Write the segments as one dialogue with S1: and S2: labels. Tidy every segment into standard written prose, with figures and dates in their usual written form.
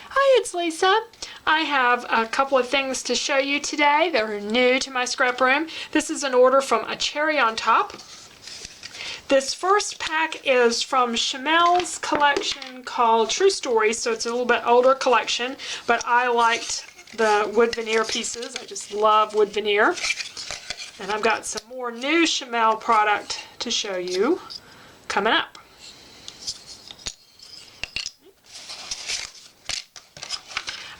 S1: Hi, it's Lisa. I have a couple of things to show you today that are new to my scrap room. This is an order from A Cherry on Top. This first pack is from Shimelle's collection called True Stories, so it's a little bit older collection, but I liked the wood veneer pieces. I just love wood veneer. And I've got some more new Shimelle product to show you coming up.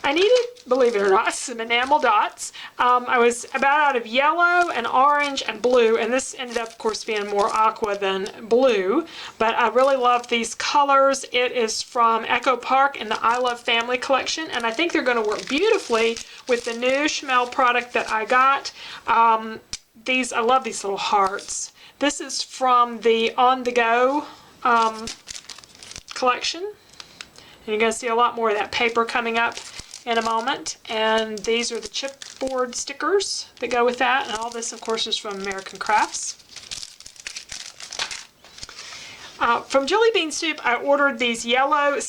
S1: I needed, believe it or not, some enamel dots. I was about out of yellow and orange and blue, and this ended up, of course, being more aqua than blue, but I really love these colors. It is from Echo Park in the I Love Family collection, and I think they're going to work beautifully with the new Shimelle product that I got. I love these little hearts. This is from the On The Go collection, and you're going to see a lot more of that paper coming up in a moment. And these are the chipboard stickers that go with that, and all this, of course, is from American Crafts. From Jelly Bean Soup, I ordered these yellow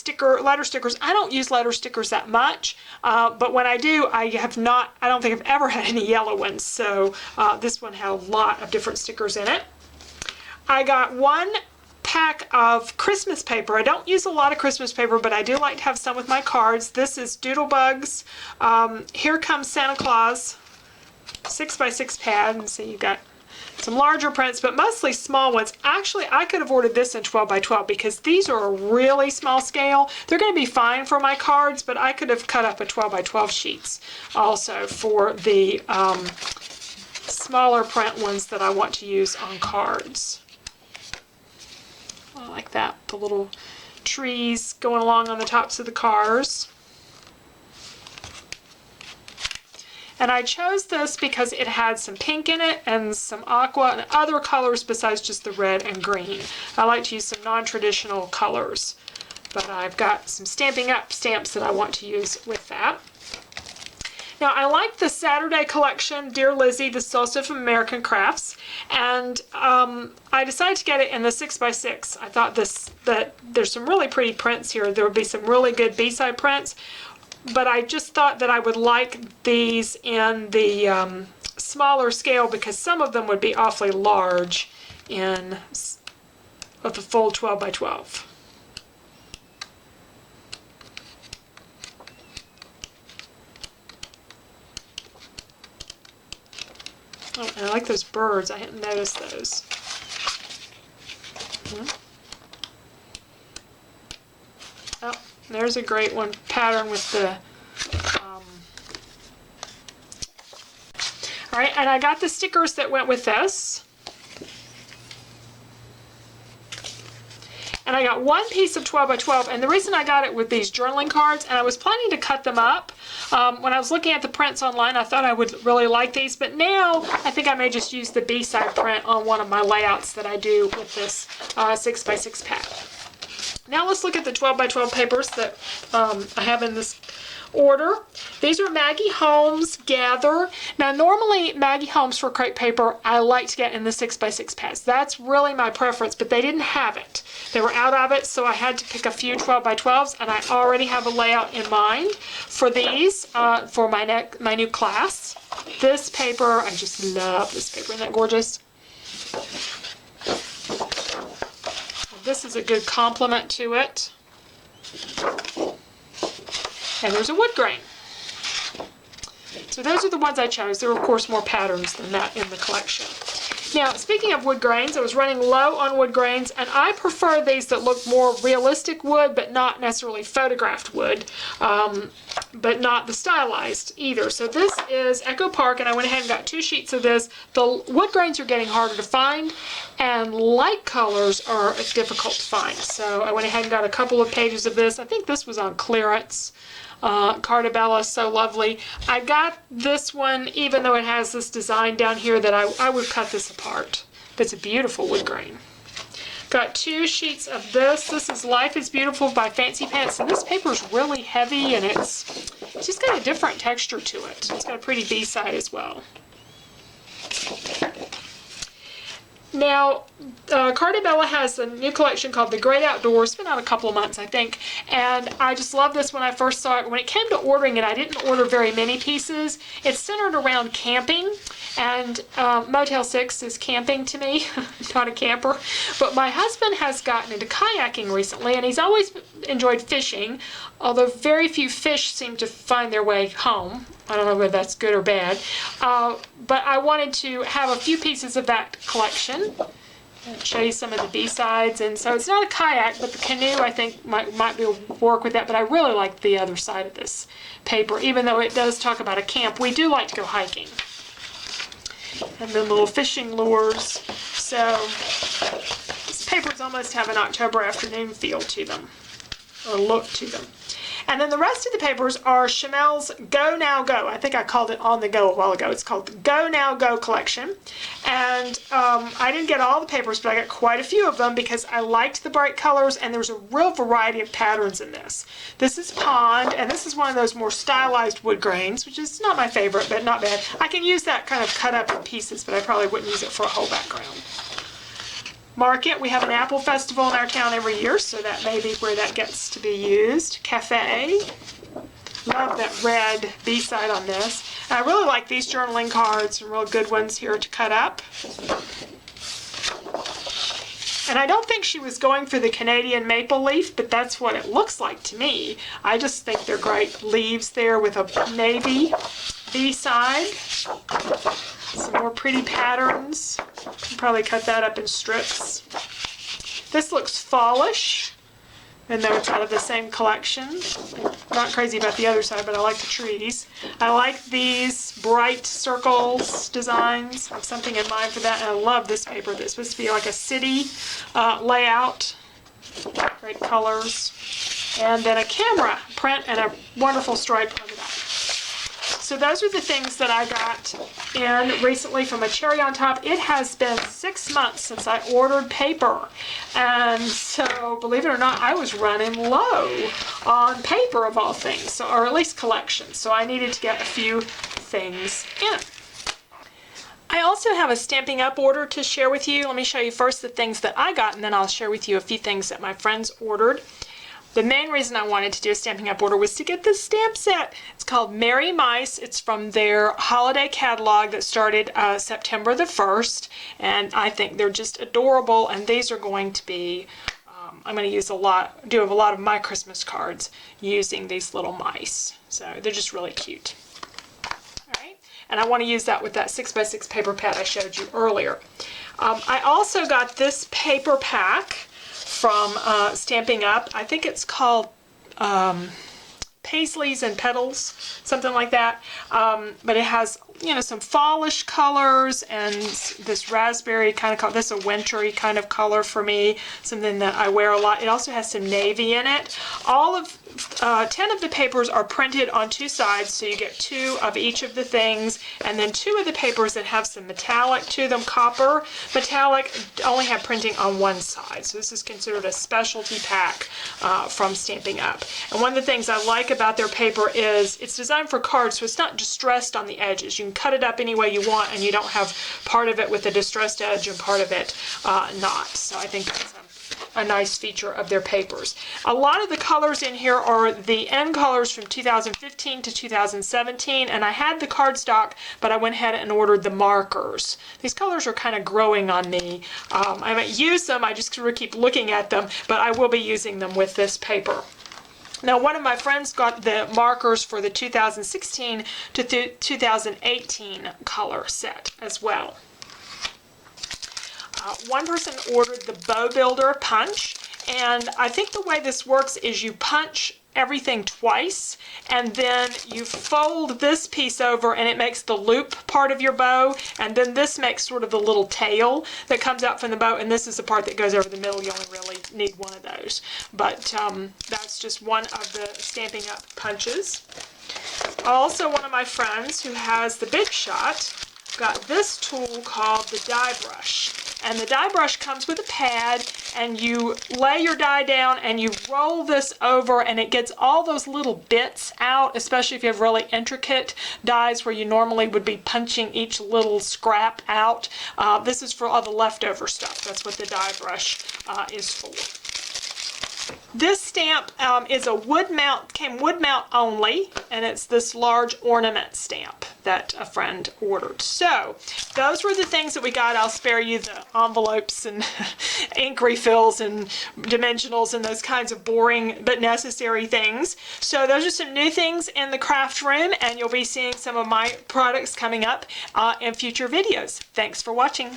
S1: letter stickers. I don't use letter stickers that much, but when I do, I don't think I've ever had any yellow ones, so this one had a lot of different stickers in it. I got one pack of Christmas paper. I don't use a lot of Christmas paper, but I do like to have some with my cards. This is Doodlebug's Here Comes Santa Claus 6x6 pad, and so you got some larger prints, but mostly small ones. Actually, I could have ordered this in 12x12 because these are a really small scale. They're going to be fine for my cards, but I could have cut up a 12x12 sheets also for the smaller print ones that I want to use on cards. I like that, the little trees going along on the tops of the cars. And I chose this because it had some pink in it and some aqua and other colors besides just the red and green. I like to use some non-traditional colors, but I've got some Stampin' Up stamps that I want to use with that. Now, I like the Saturday collection, Dear Lizzie. This is also from American Crafts, and I decided to get it in the 6x6. I thought that there's some really pretty prints here. There would be some really good B-side prints, but I just thought that I would like these in the smaller scale because some of them would be awfully large in the full 12x12. Oh, and I like those birds. I hadn't noticed those. Oh, there's a great one pattern with the all right, and I got the stickers that went with this. And I got one piece of 12x12, and the reason I got it with these journaling cards, and I was planning to cut them up. When I was looking at the prints online, I thought I would really like these, but now I think I may just use the B-side print on one of my layouts that I do with this 6x6 pack. Now let's look at the 12x12 papers that I have in this order. These are Maggie Holmes Gather. Now normally Maggie Holmes for crepe paper I like to get in the 6x6 pads. That's really my preference, but they didn't have it. They were out of it, so I had to pick a few 12x12s, and I already have a layout in mind for these for my new class. This paper, I just love this paper. Isn't that gorgeous? This is a good complement to it. And there's a wood grain. So those are the ones I chose. There are, of course, more patterns than that in the collection. Now, speaking of wood grains, I was running low on wood grains, and I prefer these that look more realistic wood, but not necessarily photographed wood, but not the stylized either. So this is Echo Park, and I went ahead and got 2 sheets of this. The wood grains are getting harder to find, and light colors are difficult to find. So I went ahead and got a couple of pages of this. I think this was on clearance. Cardabella, so lovely. I got this one even though it has this design down here that I would cut this apart. But it's a beautiful wood grain. Got 2 sheets of this. This is Life is Beautiful by Fancy Pants, and this paper is really heavy, and it's just got a different texture to it. It's got a pretty B-side as well. Now, Cardabella has a new collection called The Great Outdoors. It's been out a couple of months, I think, and I just love this when I first saw it. When it came to ordering it, I didn't order very many pieces. It's centered around camping, and Motel 6 is camping to me, not a camper. But my husband has gotten into kayaking recently, and he's always enjoyed fishing, although very few fish seem to find their way home. I don't know whether that's good or bad. But I wanted to have a few pieces of that collection and show you some of the B-sides. And so it's not a kayak, but the canoe I think might be work with that. But I really like the other side of this paper, even though it does talk about a camp. We do like to go hiking. And the little fishing lures. So these papers almost have an October afternoon feel to them, or look to them. And then the rest of the papers are Shimelle's Go Now Go. I think I called it On the Go a while ago. It's called the Go Now Go collection. And I didn't get all the papers, but I got quite a few of them because I liked the bright colors, and there's a real variety of patterns in this. This is Pond, and this is one of those more stylized wood grains, which is not my favorite, but not bad. I can use that kind of cut up in pieces, but I probably wouldn't use it for a whole background. Market, we have an apple festival in our town every year, so that may be where that gets to be used. Cafe, love that red B-side on this. And I really like these journaling cards, some real good ones here to cut up. And I don't think she was going for the Canadian maple leaf, but that's what it looks like to me. I just think they're great leaves there with a navy B-side. Some more pretty patterns. You can probably cut that up in strips. This looks fallish, even though it's out of the same collection. Not crazy about the other side, but I like the trees. I like these bright circles designs. I have something in mind for that, and I love this paper. This is supposed to be like a city layout. Great colors. And then a camera print and a wonderful stripe on the back. So those are the things that I got in recently from a cherry on top. It has been 6 months since I ordered paper. And so, believe it or not, I was running low on paper of all things, so, or at least collections. So I needed to get a few things in. I also have a Stampin' Up order to share with you. Let me show you first the things that I got, and then I'll share with you a few things that my friends ordered. The main reason I wanted to do a Stampin' Up order was to get this stamp set. It's called Merry Mice. It's from their holiday catalog that started September the 1st, and I think they're just adorable, and these are going to be, I'm going to do a lot of my Christmas cards using these little mice. So they're just really cute. Alright, and I want to use that with that 6x6 paper pad I showed you earlier. I also got this paper pack from Stampin' Up. I think it's called Paisleys and Petals, something like that. But it has, you know, some fallish colors and this raspberry kind of color. This is a wintry kind of color for me, something that I wear a lot. It also has some navy in it. All of 10 of the papers are printed on 2 sides, so you get 2 of each of the things, and then 2 of the papers that have some metallic to them, copper metallic, only have printing on 1 side. So this is considered a specialty pack from Stampin' Up. And one of the things I like about their paper is it's designed for cards, so it's not distressed on the edges. You can cut it up any way you want, and you don't have part of it with a distressed edge and part of it not. So I think that's a nice feature of their papers. A lot of the colors in here are the end colors from 2015 to 2017, and I had the cardstock, but I went ahead and ordered the markers. These colors are kind of growing on me. I haven't used them, I just sort of keep looking at them, but I will be using them with this paper. Now, one of my friends got the markers for the 2016 to 2018 color set as well. One person ordered the Bow Builder punch, and I think the way this works is you punch everything twice, and then you fold this piece over and it makes the loop part of your bow, and then this makes sort of the little tail that comes out from the bow, and this is the part that goes over the middle. You only really need one of those, but that's just one of the Stampin' Up punches. Also, one of my friends who has the Big Shot got this tool called the die brush. And the die brush comes with a pad, and you lay your die down and you roll this over, and it gets all those little bits out, especially if you have really intricate dies where you normally would be punching each little scrap out. This is for all the leftover stuff. That's what the die brush is for. This stamp is a wood mount, came wood mount only, and it's this large ornament stamp that a friend ordered. So those were the things that we got. I'll spare you the envelopes and ink refills and dimensionals and those kinds of boring but necessary things. So those are some new things in the craft room, and you'll be seeing some of my products coming up in future videos. Thanks for watching.